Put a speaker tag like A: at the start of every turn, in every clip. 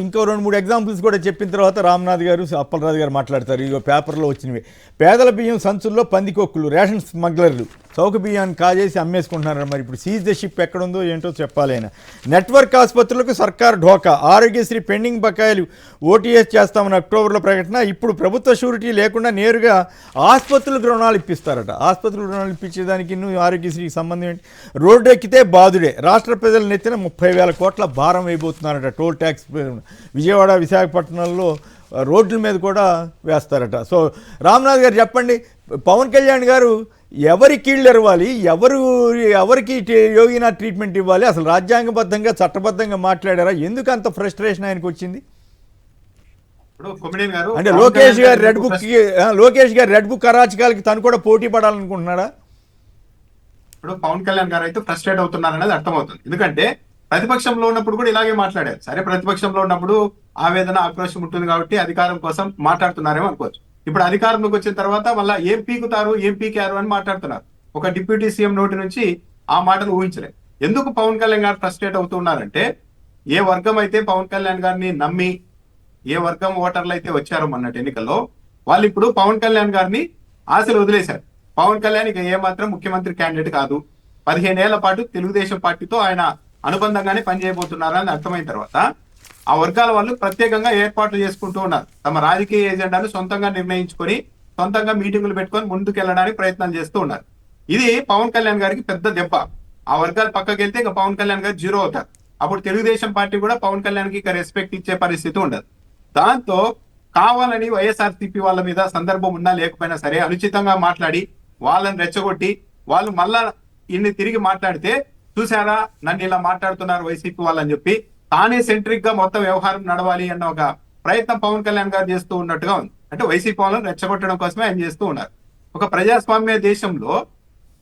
A: ఇంకో 2-3 ఎగ్జాంపుల్స్ కూడా చెప్పిన తర్వాత రామ్నాథ్ గారు అప్పలరాజు గారు మాట్లాడతారు. ఇగో పేపర్లో వచ్చినవి. పేదల బియ్యం సంచుల్లో పందికొక్కులు, రేషన్ స్మగ్లర్లు చౌక బియ్యాన్ని కాజేసి అమ్మేసుకుంటున్నారు. మరి ఇప్పుడు సీజ్ ద షిప్ ఎక్కడుందో ఏంటో చెప్పాలి ఆయన. నెట్వర్క్ ఆసుపత్రులకు సర్కార్ ఢోకా, ఆరోగ్యశ్రీ పెండింగ్ బకాయిలు ఓటీఎస్ చేస్తామని అక్టోబర్లో ప్రకటన. ఇప్పుడు ప్రభుత్వ షూరిటీ లేకుండా నేరుగా ఆసుపత్రులకు రుణాలు ఇప్పిస్తారట. ఆసుపత్రులకు రుణాలు ఇప్పించేదానికి ఆరోగ్యశ్రీకి సంబంధం ఏంటి? రోడ్డు ఎక్కితే బాధుడే. రాష్ట్ర ప్రజల నెత్తిన 30,000 కోట్ల భారం వేయబోతున్నారట. టోల్ ట్యాక్స్ విజయవాడ, విశాఖపట్నంలో రోడ్ల మీద కూడా వేస్తారట. సో రామ్నాథ్ గారు చెప్పండి, పవన్ కళ్యాణ్ గారు ఎవరి కీళ్ళు ఎరవాలి, ఎవరికి యోగినాథ్ ట్రీట్మెంట్ ఇవ్వాలి? అసలు రాజ్యాంగబద్ధంగా చట్టబద్ధంగా మాట్లాడారా? ఎందుకు అంత ఫ్రస్ట్రేషన్ ఆయనకు వచ్చింది? అంటే లోకేష్ గారు రెడ్ బుక్ అరాచకాలకి తను కూడా పోటీ పడాలనుకుంటున్నాడా?
B: ఇప్పుడు పవన్ కళ్యాణ్ గారు అయితే ఫ్రస్ట్రేట్ అవుతున్నారు అనేది అర్థమవుతుంది. ఎందుకంటే ప్రతిపక్షంలో ఉన్నప్పుడు కూడా ఇలాగే మాట్లాడారు. సరే, ప్రతిపక్షంలో ఉన్నప్పుడు ఆవేదన, ఆక్రోశం ఉంటుంది కాబట్టి అధికారం కోసం మాట్లాడుతున్నారేమో అనుకోవచ్చు. ఇప్పుడు అధికారంలోకి వచ్చిన తర్వాత మళ్ళీ ఏం పీకుతారు, ఏం పీకారు అని మాట్లాడుతున్నారు. ఒక డిప్యూటీ సీఎం నోటి నుంచి ఆ మాటను ఊహించలేదు. ఎందుకు పవన్ కళ్యాణ్ గారు ఫ్రస్ట్రేట్ అవుతున్నారంటే, ఏ వర్గం అయితే పవన్ కళ్యాణ్ గారిని నమ్మి, ఏ వర్గం ఓటర్లు అయితే వచ్చారో మొన్నటి ఎన్నికల్లో, వాళ్ళు ఇప్పుడు పవన్ కళ్యాణ్ గారిని ఆశలు వదిలేశారు. పవన్ కళ్యాణ్ ఇక ఏమాత్రం ముఖ్యమంత్రి క్యాండిడేట్ కాదు, 15 ఏళ్ల పాటు తెలుగుదేశం పార్టీతో ఆయన అనుబంధంగానే పనిచేయబోతున్నారని అర్థమైన తర్వాత ఆ వర్గాల వాళ్ళు ప్రత్యేకంగా ఏర్పాట్లు చేసుకుంటూ ఉన్నారు. తమ రాజకీయ ఎజెండాను సొంతంగా నిర్ణయించుకొని, సొంతంగా మీటింగులు పెట్టుకొని ముందుకెళ్ళడానికి ప్రయత్నాలు చేస్తూ ఉన్నారు. ఇది పవన్ కళ్యాణ్ గారికి పెద్ద దెబ్బ. ఆ వర్గాలు పక్కకి వెళ్తే ఇక పవన్ కళ్యాణ్ గారు జీరో అవుతారు. అప్పుడు తెలుగుదేశం పార్టీ కూడా పవన్ కళ్యాణ్ కి ఇక రెస్పెక్ట్ ఇచ్చే పరిస్థితి ఉండదు. దాంతో కావాలని వైఎస్ఆర్సీపీ వాళ్ళ మీద సందర్భం ఉన్నా లేకపోయినా సరే అనుచితంగా మాట్లాడి వాళ్ళని రెచ్చగొట్టి, వాళ్ళు మళ్ళా ఇన్ని తిరిగి మాట్లాడితే, చూసారా నన్ను ఇలా మాట్లాడుతున్నారు వైసీపీ వాళ్ళని చెప్పి తానే సెంట్రిక్ గా మొత్తం వ్యవహారం నడవాలి అన్న ఒక ప్రయత్నం పవన్ కళ్యాణ్ గారు చేస్తూ ఉన్నట్టుగా ఉంది. అంటే వైసీపీ వాళ్ళని రెచ్చగొట్టడం కోసమే ఆయన చేస్తూ ఉన్నారు. ఒక ప్రజాస్వామ్య దేశంలో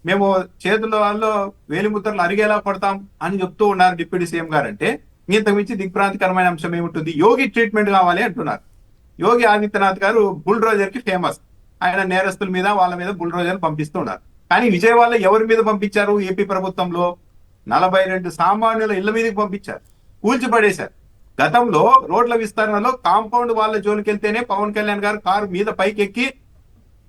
B: మేము చేతుల వాళ్ళు వేలిముద్రలు అరిగేలా పడతాం అని చెప్తూ ఉన్నారు డిప్యూటీ సీఎం గారు. అంటే ఇంతకు మించి దిగ్భ్రాంతికరమైన అంశం ఏముంటుంది? యోగి ట్రీట్మెంట్ కావాలి అంటున్నారు. యోగి ఆదిత్యనాథ్ గారు బుల్డోజర్ కి ఫేమస్. ఆయన నేరస్తుల మీద వాళ్ళ మీద బుల్డోజర్ పంపిస్తూ ఉన్నారు. కానీ విజయవాడలో ఎవరి మీద పంపించారు? ఏపీ ప్రభుత్వంలో 42 సామాన్యుల ఇళ్ల మీదకి పంపించారు, కూల్చిపడేశారు. గతంలో రోడ్ల విస్తరణలో కాంపౌండ్ వాళ్ళ జోలికి వెళ్తేనే పవన్ కళ్యాణ్ గారు కారు మీద పైకెక్కి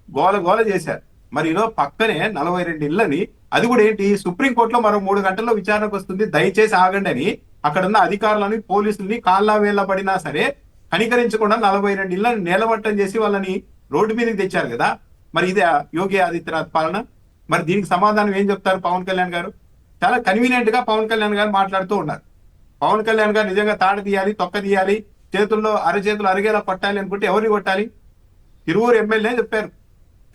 B: గోల చేశారు. మరి ఈరోజు పక్కనే 42 ఇళ్లని, అది కూడా ఏంటి, సుప్రీంకోర్టులో మరో 3 గంటల్లో విచారణకు వస్తుంది, దయచేసి ఆగండి అని అక్కడున్న అధికారులని, పోలీసుల్ని కాళ్ళ వేళ్ళ పడినా సరే కనికరించకుండా 42 ఇళ్లను నేలమట్టం చేసి వాళ్ళని రోడ్డు మీదకి తెచ్చారు కదా. మరి ఇది యోగి ఆదిత్యనాథ్ పాలన? మరి దీనికి సమాధానం ఏం చెప్తారు పవన్ కళ్యాణ్ గారు? చాలా కన్వీనియంట్ గా పవన్ కళ్యాణ్ గారు మాట్లాడుతూ ఉన్నారు. పవన్ కళ్యాణ్ గారు నిజంగా తాట తీయాలి, తొక్క తీయాలి, చేతుల్లో అరచేతులు అరిగేలా కొట్టాలి అనుకుంటే ఎవరిని కొట్టాలి? తిరువూరు ఎమ్మెల్యే చెప్పారు,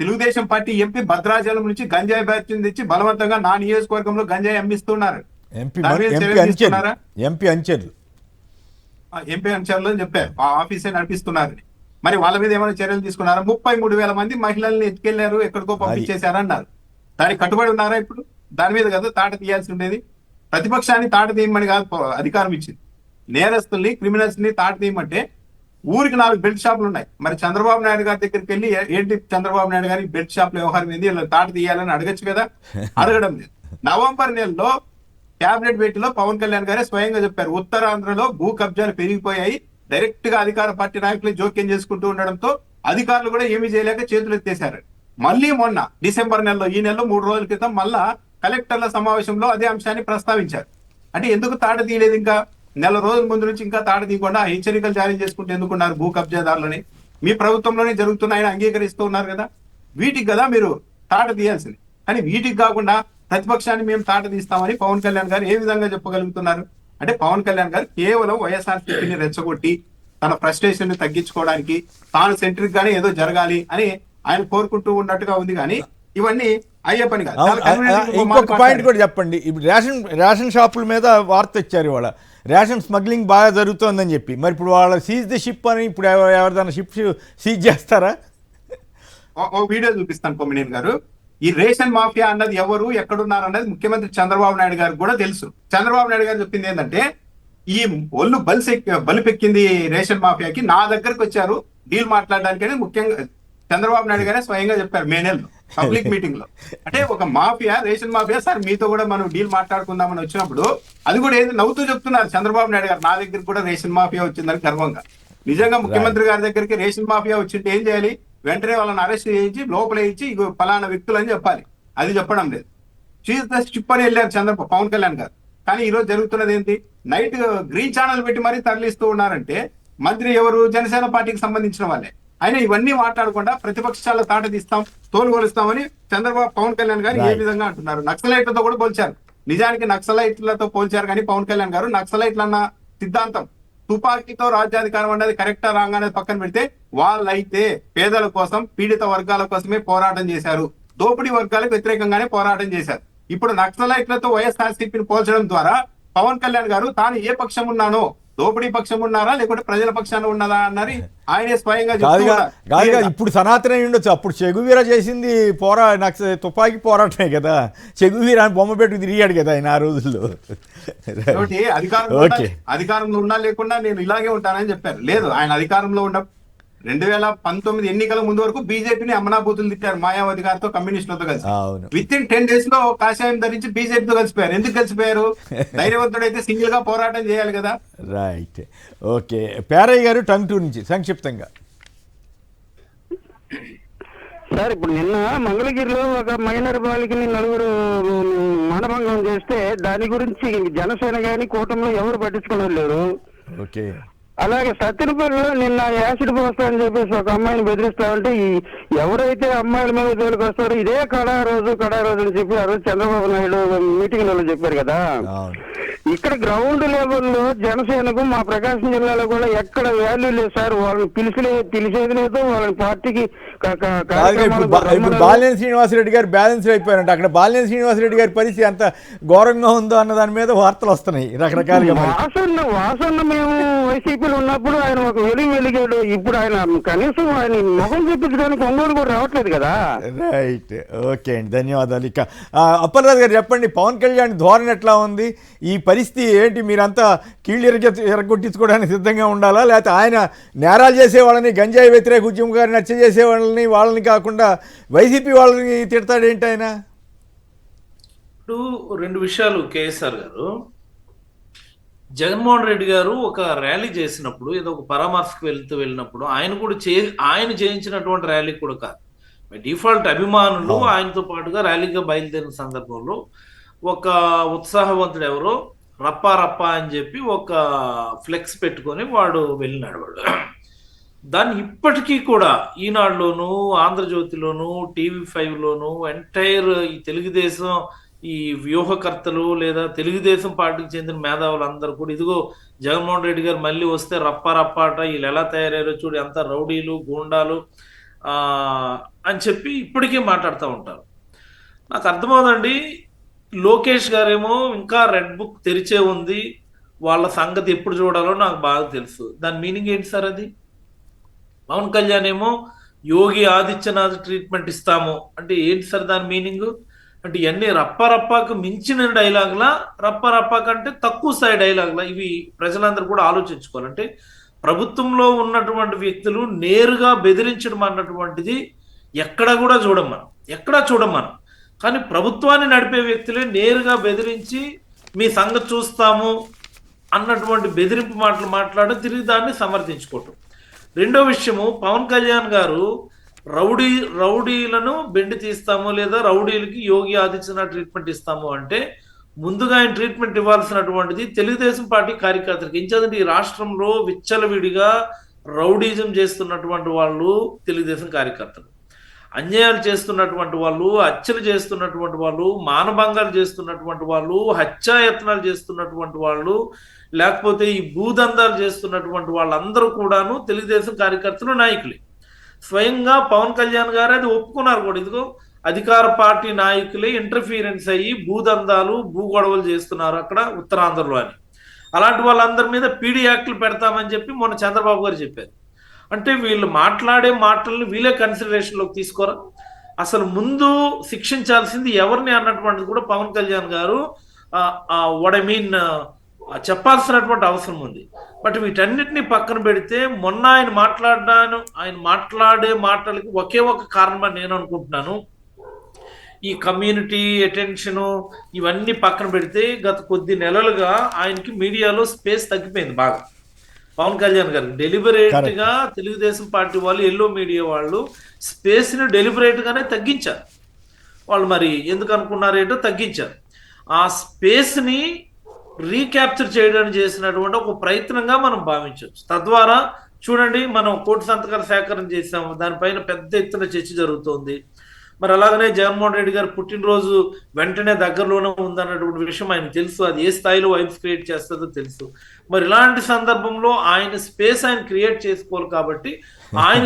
B: తెలుగుదేశం పార్టీ ఎంపీ భద్రాచలం నుంచి గంజాయి బ్యాచ్ని తెచ్చి బలవంతంగా నా నియోజకవర్గంలో గంజాయి అమ్మిస్తున్నారు. ఎంపీ అంచర్లు చెప్పారు, ఆ ఆఫీసే నడిపిస్తున్నారని. మరి వాళ్ళ మీద ఏమైనా చర్యలు తీసుకున్నారా? 33,000 మంది మహిళల్ని ఎత్తుకెళ్లారు, ఎక్కడికో పంపించేశారన్నారు. దానికి కట్టుబడి ఉన్నారా? ఇప్పుడు దాని మీద కదా తాట తీయాల్సి ఉండేది. ప్రతిపక్షాన్ని తాట తీయమని కాదు అధికారం ఇచ్చింది, నేరస్తుల్ని, క్రిమినల్స్ ని తాట తీయమంటే ఊరికి 4 బెల్ట్ షాపులు ఉన్నాయి. మరి చంద్రబాబు నాయుడు గారి దగ్గరికి వెళ్ళి ఏంటి చంద్రబాబు నాయుడు గారి బెల్ట్ షాప్ లో వ్యవహారం ఏంది, ఇలా తాట తీయాలని అడగచ్చు కదా, అడగడం లేదు. నవంబర్ నెలలో క్యాబినెట్ భేటీలో పవన్ కళ్యాణ్ గారే స్వయంగా చెప్పారు, ఉత్తరాంధ్రలో భూ కబ్జాలు పెరిగిపోయాయి, డైరెక్ట్ గా అధికార పార్టీ నాయకులు జోక్యం చేసుకుంటూ ఉండడంతో అధికారులు కూడా ఏమీ చేయలేక చేతులు ఎత్తేశారు. మళ్ళీ మొన్న డిసెంబర్ నెలలో, ఈ నెలలో 3 రోజుల క్రితం మళ్ళా కలెక్టర్ల సమావేశంలో అదే అంశాన్ని ప్రస్తావించారు. అంటే ఎందుకు తాట తీయలేదు? ఇంకా నెల రోజుల ముందు నుంచి ఇంకా తాట తీయకుండా హెచ్చరికలు జారీ చేసుకుంటూ ఎందుకున్నారు భూ కబ్జాదారులని? మీ ప్రభుత్వంలోనే జరుగుతున్నాయని అంగీకరిస్తూ ఉన్నారు కదా. వీటికి కదా మీరు తాట తీయాల్సింది. కానీ వీటికి కాకుండా ప్రతిపక్షాన్ని మేము తాట తీస్తామని పవన్ కళ్యాణ్ గారు ఏ విధంగా చెప్పగలుగుతున్నారు? అంటే పవన్ కళ్యాణ్ గారు కేవలం వైఎస్ఆర్సీపీని రెచ్చగొట్టి తన ఫ్రస్ట్రేషన్ ని తగ్గించుకోవడానికి, తాను సెంట్రిక్ గానే ఏదో జరగాలి అని ఆయన కోరుకుంటూ ఉన్నట్టుగా ఉంది. కానీ ఇవన్నీ అయ్యే పని కాదు.
A: ఇంకొక పాయింట్ కూడా చెప్పండి. ఇప్పుడు రేషన్ షాపుల మీద వార్త ఇచ్చారు ఇవాళ, రేషన్ స్మగ్లింగ్ బాగా జరుగుతోందని చెప్పి. మరి ఇప్పుడు వాళ్ళ సీజ్ ది షిప్ అని ఇప్పుడు ఎవరిదైనా షిప్ సీజ్ చేస్తారా?
B: ఓ వీడియో చూపిస్తాను కొమ్మినేని గారు. ఈ రేషన్ మాఫియా అన్నది ఎవరు, ఎక్కడున్నారు అన్నది ముఖ్యమంత్రి చంద్రబాబు నాయుడు గారికి కూడా తెలుసు. చంద్రబాబు నాయుడు గారు చెప్పింది ఏంటంటే, ఈ ఒళ్ళు బలిపెక్కింది రేషన్ మాఫియాకి, నా దగ్గరకు వచ్చారు డీల్ మాట్లాడడానికి అని ముఖ్యంగా చంద్రబాబు నాయుడు గారే స్వయంగా చెప్పారు మే నెలలో. పబ్లిక్ మీటింగ్ లో. అంటే ఒక మాఫియా, రేషన్ మాఫియా, సార్ మీతో కూడా మనం డీల్ మాట్లాడుకుందామని వచ్చినప్పుడు అది కూడా ఏది నవ్వుతూ చెప్తున్నారు చంద్రబాబు నాయుడు గారు, నా దగ్గర కూడా రేషన్ మాఫియా వచ్చిందని గర్వంగా. నిజంగా ముఖ్యమంత్రి గారి దగ్గరికి రేషన్ మాఫియా వచ్చింటే ఏం చేయాలి? వెంటనే వాళ్ళని అరెస్ట్ చేయించి లోపల ఇచ్చి ఇగో ఫలానా వ్యక్తులు అని చెప్పాలి. అది చెప్పడం లేదు. చీజ్ ద షిప్ అని వెళ్ళారు పవన్ కళ్యాణ్ గారు. కానీ ఈ రోజు జరుగుతున్నది ఏంటి? నైట్ గ్రీన్ ఛానల్ పెట్టి మరీ తరలిస్తూ ఉన్నారంటే మంత్రి ఎవరు? జనసేన పార్టీకి సంబంధించిన వాళ్ళే. అయినా ఇవన్నీ మాట్లాడకుండా ప్రతిపక్షాల తాట తీస్తాం, తోలుగొలుస్తామని పవన్ కళ్యాణ్ గారు ఏ విధంగా అంటున్నారు? నక్సలైట్లతో కూడా పోల్చారు. నిజానికి నక్సలైట్లతో పోల్చారు కానీ పవన్ కళ్యాణ్ గారు నక్సలైట్ల అన్న సిద్ధాంతం, తుపాకీతో రాజ్యాధికారం అనేది కరెక్టా రాంగ్ అనేది పక్కన పెడితే, వాళ్ళైతే పేదల కోసం, పీడిత వర్గాల కోసమే పోరాటం చేశారు, దోపిడీ వర్గాలకు వ్యతిరేకంగానే పోరాటం చేశారు. ఇప్పుడు నక్సలైట్లతో వైఎస్ఆర్సీపీని పోల్చడం ద్వారా పవన్ కళ్యాణ్ గారు తాను ఏ పక్షం ఉన్నానో, దోపిడీ పక్షం ఉన్నారా లేకుంటే ప్రజల పక్షాన ఉన్నదా అన్నది ఆయనే స్వయంగా
A: కాదుగా. ఇప్పుడు సనాతన ఉండొచ్చు, అప్పుడు చెగువీర చేసింది తుపాకీ పోరాటమే కదా. చెగువీర బొమ్మ పెట్టుకు తిరిగాడు కదా ఆయన ఆ రోజుల్లో.
B: అధికారంలో ఉన్నా లేకుండా నేను ఇలాగే ఉంటానని చెప్పారు. లేదు, ఆయన అధికారంలో ఉన్న 2019 ఎన్నికల ముందు వరకు బీజేపీని అమ్మనాబూతులు తిట్టారు మాయావతి గారితో, కమ్యూనిస్టులతో కలిసి. విత్ ఇన్ 10 days లో కాషాయం ధరించి బీజేపీతో కలిసిపోయారు. ఎందుకు కలిసిపోయారు? ధైర్యవంతుడైతే సింగిల్ గా పోరాటం చేయాలి కదా.
A: Right, okay. పేరయ్య గారు టంగుటూరు నుంచి సంక్షిప్తంగా.
C: సార్, ఇప్పుడు నిన్న మంగళగిరిలో ఒక మైనర్ బాలికని 4 మానభంగం చేస్తే దాని గురించి జనసేన గాని కూటమిలో ఎవరు పట్టించుకున్నారు లేరు.
A: ఓకే.
C: అలాగే సత్యనపల్లిలో నిన్న యాసిడ్ పోస్తా అని చెప్పేసి ఒక అమ్మాయిని బెదిరిస్తా ఉంటే ఎవరైతే అమ్మాయిల మీద జోలికి వస్తారో ఇదే కడా రోజు అని చెప్పి ఆ రోజు చంద్రబాబు నాయుడు మీటింగ్ చెప్పారు కదా. ఇక్కడ గ్రౌండ్ లెవెల్లో జనసేనకు మా ప్రకాశం జిల్లాలో కూడా ఎక్కడ వాల్యూ లేదు సార్. వాళ్ళని పిలిచేది లేదు, వాళ్ళని పార్టీకి.
A: బాలినేని శ్రీనివాసరెడ్డి గారు బ్యాలెన్స్ అయిపోయారంట. అక్కడ బాలినేని శ్రీనివాసరెడ్డి గారి పరిస్థితి ఎంత ఘోరంగా ఉందో అన్న దాని మీద వార్తలు వస్తున్నాయి రకరకాలుగా.
C: వాసన్న మేము వైసీపీలో ఉన్నప్పుడు ఆయన ఒక వెలిగాడు. ఇప్పుడు ఆయన కనీసం ఆయన ముఖం చూపించడానికి ఒంగోలు కూడా రావట్లేదు కదా.
A: రైట్, ఓకే అండి, ధన్యవాదాలు. ఇక అప్పలరాజు గారు చెప్పండి, పవన్ కళ్యాణ్ ధోరణి ఎట్లా ఉంది? ఈ పరిస్థితి ఏంటి? మీరంతా కీళ్ళు ఎరగొట్టించుకోవడానికి సిద్ధంగా ఉండాలా, లేకపోతే ఆయన నేరాలు చేసే వాళ్ళని, గంజాయి వ్యతిరేక ఉద్యమం గారిని నచ్చ చేసే వాళ్ళని కాకుండా వైసీపీ వాళ్ళని తిడతాడేంటి ఆయన?
D: ఇప్పుడు 2 విషయాలు కేఎస్ఆర్ గారు. జగన్మోహన్ రెడ్డి గారు ఒక ర్యాలీ చేసినప్పుడు, ఏదో ఒక పరామర్శకు వెళ్ళినప్పుడు ఆయన కూడా ఆయన చేయించినటువంటి ర్యాలీ కూడా కాదు. డిఫాల్ట్ అభిమానులు ఆయనతో పాటుగా ర్యాలీగా బయలుదేరిన సందర్భంలో ఒక ఉత్సాహవంతుడు ఎవరో రప్పా అని చెప్పి ఒక ఫ్లెక్స్ పెట్టుకొని వాడు వెళ్ళినాడు. దాన్ని ఇప్పటికీ కూడా ఈనాడులోను, ఆంధ్రజ్యోతిలోను, టీవీ5లోను ఎంటైర్ ఈ తెలుగుదేశం ఈ వ్యూహకర్తలు లేదా తెలుగుదేశం పార్టీకి చెందిన మేధావులు అందరూ కూడా ఇదిగో జగన్మోహన్ రెడ్డి గారు మళ్ళీ వస్తే రప్పా అట, వీళ్ళు ఎలా తయారయ్యారో చూడు, ఎంత రౌడీలు గూండాలు అని చెప్పి ఇప్పటికే మాట్లాడుతూ ఉంటారు. నాకు అర్థమవుదండి. లోకేష్ గారేమో ఇంకా రెడ్ బుక్ తెరిచే ఉంది, వాళ్ళ సంగతి ఎప్పుడు చూడాలో నాకు బాగా తెలుసు. దాని మీనింగ్ ఏంటి సార్? అది పవన్ కళ్యాణ్ ఏమో యోగి ఆదిత్యనాథ్ ట్రీట్మెంట్ ఇస్తాము అంటే ఏంటి సార్ దాని మీనింగ్? అంటే ఇవన్నీ రప్పకు మించిన డైలాగ్లా, రప్ప కంటే తక్కువ స్థాయి డైలాగ్లా? ఇవి ప్రజలందరూ కూడా ఆలోచించుకోవాలంటే ప్రభుత్వంలో ఉన్నటువంటి వ్యక్తులు నేరుగా బెదిరించడం అన్నటువంటిది ఎక్కడా చూడం మనం. కానీ ప్రభుత్వాన్ని నడిపే వ్యక్తులే నేరుగా బెదిరించి మీ సంగతి చూస్తాము అన్నటువంటి బెదిరింపు మాటలు మాట్లాడి తిరిగి దాన్ని సమర్థించుకోవటం. రెండో విషయము, పవన్ కళ్యాణ్ గారు రౌడీలను బెండి తీస్తాము లేదా రౌడీలకి యోగి ఆదిత్యనాథ్ ట్రీట్మెంట్ ఇస్తాము అంటే ముందుగా ఆయన ట్రీట్మెంట్ ఇవ్వాల్సినటువంటిది తెలుగుదేశం పార్టీ కార్యకర్తలకు. ఇంచేదంటే ఈ రాష్ట్రంలో విచ్చలవిడిగా రౌడీజం చేస్తున్నటువంటి వాళ్ళు తెలుగుదేశం కార్యకర్తలు, అన్యాయాలు చేస్తున్నటువంటి వాళ్ళు, హత్యలు చేస్తున్నటువంటి వాళ్ళు, మానభంగాలు చేస్తున్నటువంటి వాళ్ళు, హత్యాయత్నాలు చేస్తున్నటువంటి వాళ్ళు, లేకపోతే ఈ భూదందాలు చేస్తున్నటువంటి వాళ్ళందరూ కూడాను తెలుగుదేశం కార్యకర్తలు, నాయకులే. స్వయంగా పవన్ కళ్యాణ్ గారు అది ఒప్పుకున్నారు కూడా. ఇదిగో అధికార పార్టీ నాయకులే ఇంటర్ఫీరెన్స్ అయ్యి భూదందాలు, భూగొడవలు చేస్తున్నారు అక్కడ ఉత్తరాంధ్రలో అని. అలాంటి వాళ్ళందరి మీద పీడీ యాక్ట్లు పెడతామని చెప్పి మొన్న చంద్రబాబు గారు చెప్పారు. అంటే వీళ్ళు మాట్లాడే మాటలను వీళ్ళే కన్సిడరేషన్లోకి తీసుకోరా? అసలు ముందు శిక్షించాల్సింది ఎవరిని అన్నటువంటిది కూడా పవన్ కళ్యాణ్ గారు చెప్పాల్సినటువంటి అవసరం ఉంది. బట్ వీటన్నిటిని పక్కన పెడితే మొన్న ఆయన మాట్లాడే మాటలకి ఒకే ఒక కారణం అని నేను అనుకుంటున్నాను. ఈ కమ్యూనిటీ అటెన్షన్ ఇవన్నీ పక్కన పెడితే గత కొద్ది నెలలుగా ఆయనకి మీడియాలో స్పేస్ తగ్గిపోయింది బాగా. పవన్ కళ్యాణ్ గారు డెలిబరేట్ గా తెలుగుదేశం పార్టీ వాళ్ళు, ఎల్లో మీడియా వాళ్ళు స్పేస్ ని డెలిబరేట్ గానే తగ్గించారు. వాళ్ళు మరి ఎందుకు అనుకున్నారు ఏంటో తగ్గించారు. ఆ స్పేస్ ని రీక్యాప్చర్ చేయడానికి చేసినటువంటి ఒక ప్రయత్నంగా మనం భావించవచ్చు. తద్వారా చూడండి, మనం కోటి సంతకాల సేకరణ చేసాము, దానిపైన పెద్ద ఎత్తున చర్చ జరుగుతోంది. మరి అలాగనే జగన్మోహన్ రెడ్డి గారు పుట్టినరోజు వెంటనే దగ్గరలోనే ఉందన్నటువంటి విషయం ఆయనకు తెలుసు. అది ఏ స్థాయిలో వైబ్స్ క్రియేట్ చేస్తుందో తెలుసు. మరి ఇలాంటి సందర్భంలో ఆయన స్పేస్ ఆయన క్రియేట్ చేసుకోవాలి కాబట్టి ఆయన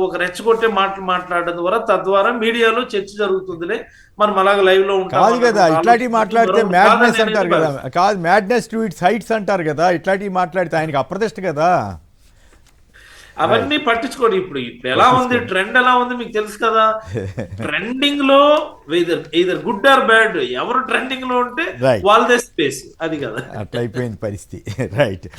D: ఒక రెచ్చగొట్టే మాటలు మాట్లాడడం ద్వారా తద్వారా మీడియాలో చర్చ జరుగుతుందిలే, మనం అలాగే లైవ్ లో ఉంటాం
A: కాదు కదా. ఇట్లాంటివి మాట్లాడితే మ్యాడ్నెస్ అంటారు కదా. కాదు, మ్యాడ్నెస్ టు ఇట్స్ హైట్స్ అంటారు కదా. ఇట్లాంటివి మాట్లాడితే ఆయనకి అప్రతిష్ట కదా.
D: అవన్నీ పట్టించుకోండి. ఇప్పుడు ఎలా ఉంది ట్రెండ్, ఎలా ఉంది మీకు తెలుసు కదా. ట్రెండింగ్ లో ఇదర్ గుడ్ ఆర్ బ్యాడ్, ఎవరు ట్రెండింగ్ లో ఉంటే వాళ్ళదే స్పేస్, అది కదా.
A: అట్లా అయిపోయింది పరిస్థితి. రైట్.